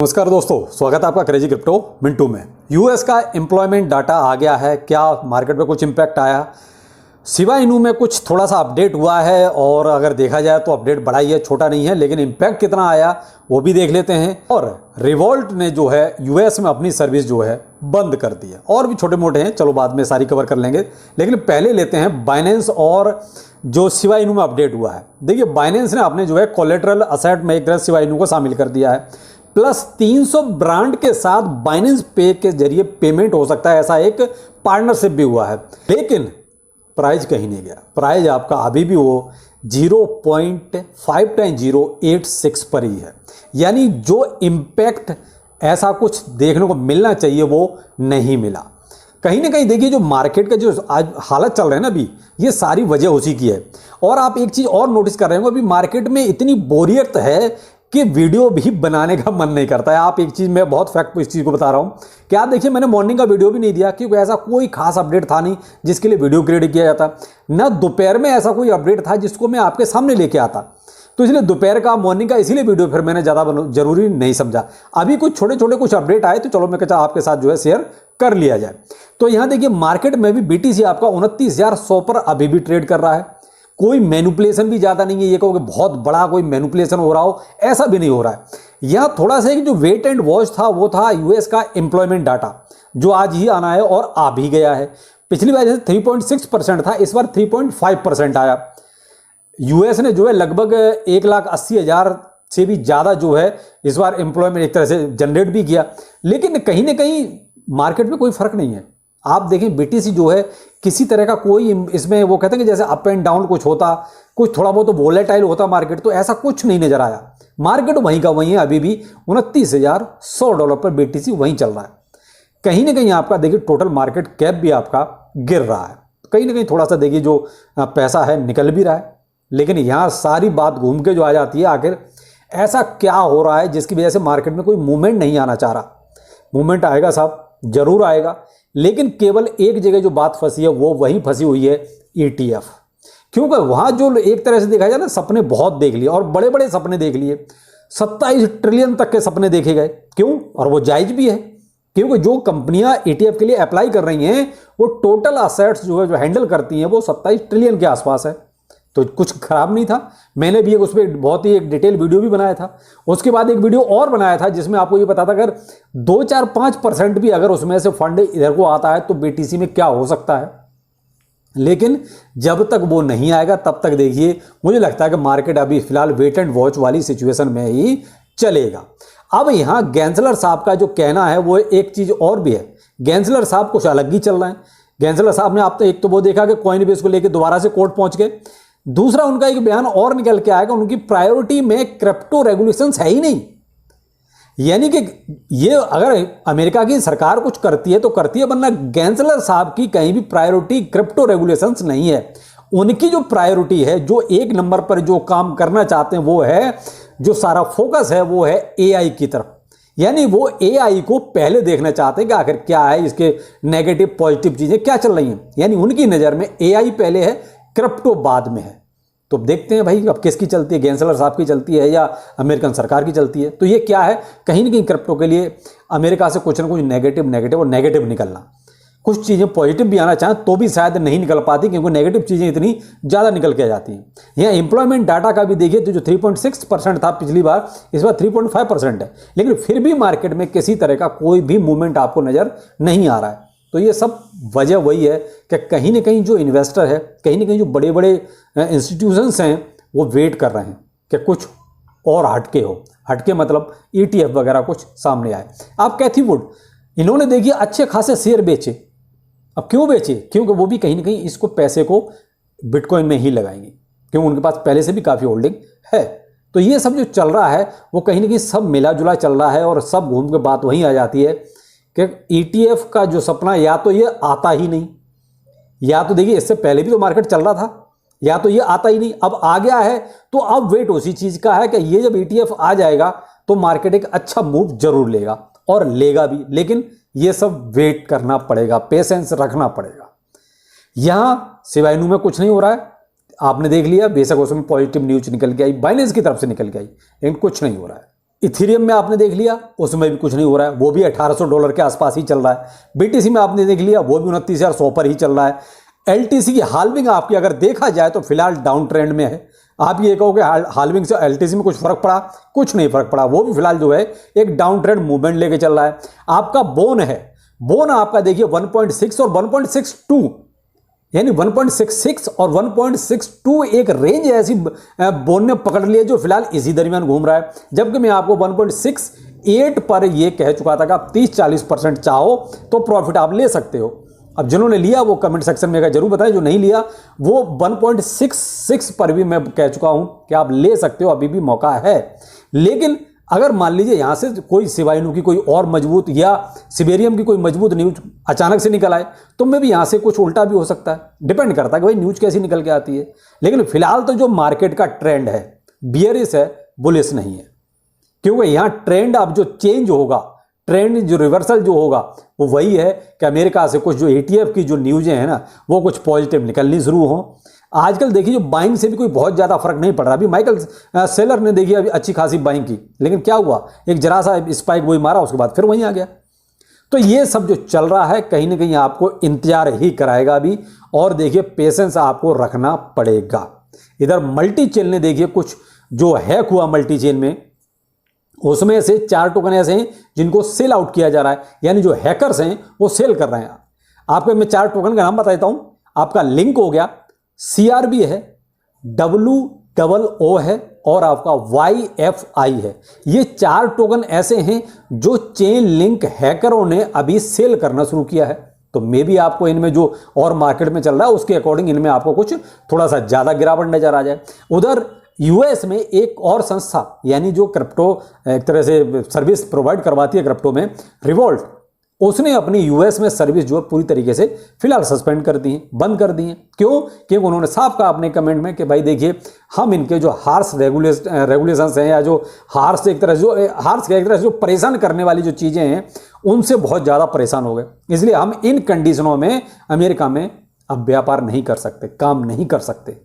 नमस्कार दोस्तों, स्वागत है आपका क्रेजी क्रिप्टो मिंटू में। यूएस का एम्प्लॉयमेंट डाटा आ गया है। क्या मार्केट में कुछ इम्पैक्ट आया? शिबा इनू में कुछ थोड़ा सा अपडेट हुआ है और अगर देखा जाए तो अपडेट बड़ा ही है, छोटा नहीं है, लेकिन इम्पैक्ट कितना आया वो भी देख लेते हैं। और रिवॉल्ट ने जो है यूएस में अपनी सर्विस जो है बंद कर दी है। और भी छोटे मोटे हैं, चलो बाद में सारी कवर कर लेंगे, लेकिन पहले लेते हैं बाइनेंस और जो शिबा इनू में अपडेट हुआ है। देखिए, बाइनेंस ने अपने जो है कोलेटरल असेट में एक तरह शिबा इनू को शामिल कर दिया है। प्लस 300 ब्रांड के साथ बाइनेंस पे के जरिए पेमेंट हो सकता है, ऐसा एक पार्टनरशिप भी हुआ है। लेकिन प्राइस कहीं नहीं गया। प्राइस आपका अभी भी वो 0.59086 पर ही है। यानी जो इम्पैक्ट ऐसा कुछ देखने को मिलना चाहिए वो नहीं मिला। कहीं ना कहीं देखिए, जो मार्केट का जो आज हालत चल रहा है ना अभी, ये सारी वजह उसी की है। और आप एक चीज़ और नोटिस कर रहे हो, अभी मार्केट में इतनी बोरियत है कि वीडियो भी बनाने का मन नहीं करता है। आप एक चीज़, मैं बहुत फैक्ट इस चीज़ को बता रहा हूँ कि आप देखिए, मैंने मॉर्निंग का वीडियो भी नहीं दिया क्योंकि ऐसा कोई खास अपडेट था नहीं जिसके लिए वीडियो क्रिएट किया जाता। ना दोपहर में ऐसा कोई अपडेट था जिसको मैं आपके सामने लेके आता, तो इसलिए दोपहर का मॉर्निंग का इसीलिए वीडियो फिर मैंने ज़्यादा जरूरी नहीं समझा। अभी कुछ छोटे छोटे कुछ अपडेट आए तो चलो मैं कहता आपके साथ जो है शेयर कर लिया जाए। तो यहाँ देखिए, मार्केट में भी BTC आपका 29,100 पर अभी भी ट्रेड कर रहा है। कोई मैनिपुलेशन भी ज़्यादा नहीं है, ये कहोगे बहुत बड़ा कोई मैनिपुलेशन हो रहा हो, ऐसा भी नहीं हो रहा है। यहाँ थोड़ा सा एक जो वेट एंड वॉच था वो था यूएस का एम्प्लॉयमेंट डाटा, जो आज ही आना है और आ भी गया है। पिछली बार जैसे 3.6% था, इस बार 3.5% आया। यूएस ने जो है लगभग 1,80,000 से भी ज़्यादा जो है इस बार एम्प्लॉयमेंट एक तरह से जनरेट भी किया। लेकिन कहीं ना कहीं मार्केट में कोई फर्क नहीं है। आप देखें, BTC जो है किसी तरह का कोई इसमें, वो कहते हैं कि जैसे अप एंड डाउन कुछ होता, कुछ थोड़ा बहुत तो वोलेटाइल होता मार्केट, तो ऐसा कुछ नहीं नजर आया। मार्केट वहीं का वहीं है, अभी भी $29,100 पर BTC वहीं चल रहा है। कहीं ना कहीं आपका देखिए, टोटल मार्केट कैप भी आपका गिर रहा है। कहीं ना कहीं थोड़ा सा देखिए, जो पैसा है निकल भी रहा है। लेकिन यहाँ सारी बात घूम के जो आ जाती है, आखिर ऐसा क्या हो रहा है जिसकी वजह से मार्केट में कोई मूवमेंट नहीं आना चाह रहा। मूवमेंट आएगा साहब, जरूर आएगा, लेकिन केवल एक जगह जो बात फंसी है वो वहीं फंसी हुई है, ETF। क्योंकि वहां जो एक तरह से देखा जाए ना, सपने बहुत देख लिए और बड़े बड़े सपने देख लिए। 27 ट्रिलियन तक के सपने देखे गए। क्यों? और वो जायज भी है, क्योंकि जो कंपनियां ETF के लिए अप्लाई कर रही हैं वो टोटल असेट्स जो है जो हैंडल करती हैं वो 27 ट्रिलियन के आसपास है। तो कुछ खराब नहीं था। मैंने भी उस पर बहुत ही एक डिटेल वीडियो भी बनाया था। उसके बाद एक वीडियो और बनाया था जिसमें आपको ये पता था, अगर 2-4-5% भी अगर उसमें से फंड इधर को आता है तो BTC में क्या हो सकता है। लेकिन जब तक वो नहीं आएगा तब तक देखिए, मुझे लगता है कि मार्केट अभी फिलहाल वेट एंड वॉच वाली सिचुएशन में ही चलेगा। अब यहाँ गैंसलर साहब का जो कहना है वो एक चीज और भी है। गैंसलर साहब कुछ अलग ही चल रहे हैं। गैंसलर साहब ने आप तो एक तो वो देखा कि कॉइनबेस को लेकर दोबारा से कोर्ट पहुंच गए। दूसरा, उनका एक बयान और निकल के आएगा, उनकी प्रायोरिटी में क्रिप्टो रेगुलेशंस है ही नहीं। यानी कि ये अगर अमेरिका की सरकार कुछ करती है तो करती है, वरना गैंसलर साहब की कहीं भी प्रायोरिटी क्रिप्टो रेगुलेशंस नहीं है। उनकी जो प्रायोरिटी है, जो एक नंबर पर जो काम करना चाहते हैं वो है, जो सारा फोकस है वो है AI की तरफ। यानी वो AI को पहले देखना चाहते हैं कि आखिर क्या है, इसके नेगेटिव पॉजिटिव चीजें क्या चल रही हैं। यानी उनकी नजर में AI पहले है, क्रिप्टो बाद में है। तो देखते हैं भाई अब किसकी चलती है, गैंसलर साहब की चलती है या अमेरिकन सरकार की चलती है। तो ये क्या है, कहीं ना कहीं क्रिप्टो के लिए अमेरिका से कुछ ना कुछ नेगेटिव और नेगेटिव निकलना। कुछ चीज़ें पॉजिटिव भी आना चाहें तो भी शायद नहीं निकल पाती, क्योंकि नेगेटिव चीज़ें इतनी ज़्यादा निकल के आ जाती हैं। यहाँ एम्प्लॉयमेंट डाटा का भी देखिए तो जो 3.6% था पिछली बार, इस बार 3.5% है। लेकिन फिर भी मार्केट में किसी तरह का कोई भी मूवमेंट आपको नज़र नहीं आ रहा है। तो ये सब वजह वही है कि कहीं ना कहीं जो इन्वेस्टर है, कहीं ना कहीं जो बड़े बड़े इंस्टीट्यूशंस हैं वो वेट कर रहे हैं कि कुछ और हटके हो। हटके मतलब ETF वगैरह कुछ सामने आए। आप कैथी वुड, इन्होंने देखिए अच्छे खासे शेयर बेचे। अब क्यों बेचे? क्योंकि वो भी कहीं ना कहीं इसको पैसे को बिटकॉइन में ही लगाएंगे, क्योंकि उनके पास पहले से भी काफ़ी होल्डिंग है। तो ये सब जो चल रहा है वो कहीं ना कहीं सब मिला जुला चल रहा है और सब घूम के बात वहीं आ जाती है कि ETF का जो सपना, या तो ये आता ही नहीं, या तो देखिए इससे पहले भी तो मार्केट चल रहा था, या तो ये आता ही नहीं। अब आ गया है तो अब वेट उसी चीज का है कि ये जब ETF आ जाएगा तो मार्केट एक अच्छा मूव जरूर लेगा और लेगा भी। लेकिन ये सब वेट करना पड़ेगा, पेशेंस रखना पड़ेगा। यहां शिबा इनू में कुछ नहीं हो रहा है, आपने देख लिया। बेशक उसमें पॉजिटिव न्यूज निकल के आई, बाइनेंस की तरफ से निकल के आई, लेकिन कुछ नहीं हो रहा है। इथेरियम में आपने देख लिया, उसमें भी कुछ नहीं हो रहा है, वो भी $1800 के आसपास ही चल रहा है। बीटीसी में आपने देख लिया, वो भी 29,100 पर ही चल रहा है। एलटीसी की हाल्विंग आपकी अगर देखा जाए तो फिलहाल डाउन ट्रेंड में है। आप ये कहोगे हाल्विंग से एलटीसी में कुछ फर्क पड़ा, कुछ नहीं फर्क पड़ा, वो भी फिलहाल जो है एक डाउन ट्रेंड मूवमेंट लेके चल रहा है। आपका बोन है, बोन आपका देखिए 1.6 और 1.62, यानी 1.66 और 1.62 एक रेंज ऐसी बोन ने पकड़ लिया जो फिलहाल इसी दरमियान घूम रहा है। जबकि मैं आपको 1.68 पर ये कह चुका था कि आप 30-40% चाहो तो प्रॉफिट आप ले सकते हो। अब जिन्होंने लिया वो कमेंट सेक्शन में जरूर बताएं, जो नहीं लिया वो 1.66 पर भी मैं कह चुका हूं कि आप ले सकते हो, अभी भी मौका है। लेकिन अगर मान लीजिए यहां से कोई सिवाइनू की कोई और मजबूत या सिबेरियम की कोई मजबूत न्यूज अचानक से निकल आए तो मैं भी यहां से कुछ उल्टा भी हो सकता है, डिपेंड करता है कि भाई न्यूज कैसी निकल के आती है। लेकिन फिलहाल तो जो मार्केट का ट्रेंड है बियरिश है, बुलिश नहीं है, क्योंकि यहां ट्रेंड अब जो चेंज होगा, ट्रेंड जो रिवर्सल जो होगा वो वही है कि अमेरिका से कुछ जो ETF की जो न्यूज़ें हैं ना वो कुछ पॉजिटिव निकलनी शुरू हो। आजकल देखिए जो बाइंग से भी कोई बहुत ज़्यादा फर्क नहीं पड़ रहा। अभी माइकल सेलर ने देखिए अभी अच्छी खासी बाइंग की, लेकिन क्या हुआ, एक जरा सा स्पाइक वही मारा, उसके बाद फिर वहीं आ गया। तो ये सब जो चल रहा है कहीं ना कहीं आपको इंतजार ही कराएगा अभी, और देखिए पेशेंस आपको रखना पड़ेगा। इधर मल्टी चेन ने देखिए कुछ जो हैक हुआ मल्टी चेन में, उसमें से 4 टोकन ऐसे हैं जिनको सेल आउट किया जा रहा है, यानी जो हैकर्स हैं वो सेल कर रहे हैं। आपको मैं 4 टोकन का नाम बता देता हूं। आपका लिंक हो गया, CRB है, WOO है और आपका YFI है। ये 4 टोकन ऐसे हैं जो चेन लिंक हैकरों ने अभी सेल करना शुरू किया है। तो मे भी आपको इनमें जो और मार्केट में चल रहा है उसके अकॉर्डिंग इनमें आपको कुछ थोड़ा सा ज्यादा गिरावट नजर आ जाए। उधर US में एक और संस्था, यानी जो क्रिप्टो एक तरह से सर्विस प्रोवाइड करवाती है क्रिप्टो में, रिवॉल्ट, उसने अपनी US में सर्विस जो पूरी तरीके से फिलहाल सस्पेंड कर दी है, बंद कर दी है। क्यों? क्योंकि उन्होंने साफ कहा अपने कमेंट में कि भाई देखिए हम इनके जो हार्श रेगुलेशंस हैं या जो हार्श एक तरह से जो परेशान करने वाली जो चीज़ें हैं उनसे बहुत ज़्यादा परेशान हो गए, इसलिए हम इन कंडीशनों में अमेरिका में अब व्यापार नहीं कर सकते, काम नहीं कर सकते,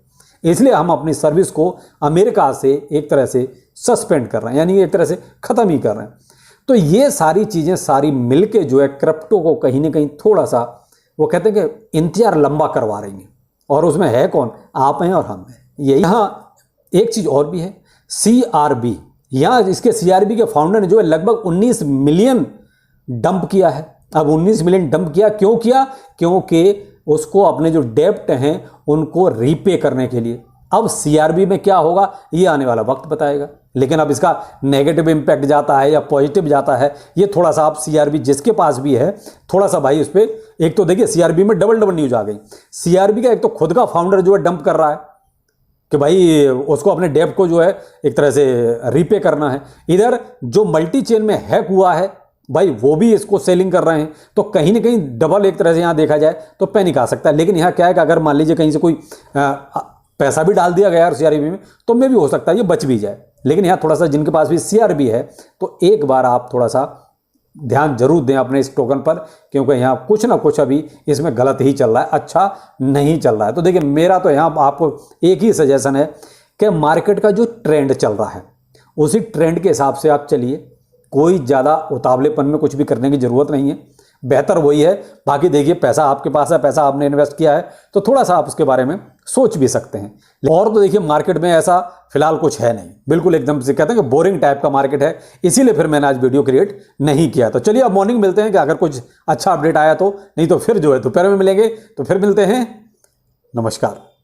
इसलिए हम अपनी सर्विस को अमेरिका से एक तरह से सस्पेंड कर रहे हैं, यानी एक तरह से ख़त्म ही कर रहे हैं। तो ये सारी चीज़ें सारी मिलके जो है क्रिप्टो को कहीं ना कहीं थोड़ा सा वो कहते हैं कि इंतजार लंबा करवा रही हैं। और उसमें है कौन? आप हैं और हम हैं। ये यहाँ एक चीज़ और भी है, CRB। यहाँ इसके CRB के फाउंडर ने जो है लगभग 19 मिलियन डंप किया है। अब 19 मिलियन डंप किया, क्यों किया? क्योंकि उसको अपने जो डेप्ट हैं उनको रीपे करने के लिए। अब CRB में क्या होगा ये आने वाला वक्त बताएगा, लेकिन अब इसका नेगेटिव इंपैक्ट जाता है या पॉजिटिव जाता है, ये थोड़ा सा आप CRB जिसके पास भी है थोड़ा सा भाई उस पर, एक तो देखिए CRB में डबल न्यूज आ गई। CRB का एक तो खुद का फाउंडर जो है डंप कर रहा है कि भाई उसको अपने डेप्ट को जो है एक तरह से रीपे करना है। इधर जो मल्टी चेन में हैक हुआ है भाई वो भी इसको सेलिंग कर रहे हैं। तो कहीं ना कहीं डबल एक तरह से यहाँ देखा जाए तो पैनिक आ सकता है। लेकिन यहाँ क्या है कि अगर मान लीजिए कहीं से कोई पैसा भी डाल दिया गया यार CRB में तो में भी हो सकता है ये बच भी जाए। लेकिन यहाँ थोड़ा सा जिनके पास भी CRB है तो एक बार आप थोड़ा सा ध्यान जरूर दें अपने इस टोकन पर, क्योंकि यहाँ कुछ ना कुछ अभी इसमें गलत ही चल रहा है, अच्छा नहीं चल रहा है। तो देखिए मेरा तो यहाँ आपको एक ही सजेशन है कि मार्केट का जो ट्रेंड चल रहा है उसी ट्रेंड के हिसाब से आप चलिए, कोई ज़्यादा उतावलेपन में कुछ भी करने की ज़रूरत नहीं है, बेहतर वही है। बाकी देखिए पैसा आपके पास है, पैसा आपने इन्वेस्ट किया है तो थोड़ा सा आप उसके बारे में सोच भी सकते हैं। और तो देखिए मार्केट में ऐसा फिलहाल कुछ है नहीं, बिल्कुल एकदम से कहते हैं कि बोरिंग टाइप का मार्केट है, इसीलिए फिर मैंने आज वीडियो क्रिएट नहीं किया। तो चलिए अब मॉर्निंग मिलते हैं कि अगर कुछ अच्छा अपडेट आया तो, नहीं तो फिर जो है दोपहर में मिलेंगे। तो फिर मिलते हैं, नमस्कार।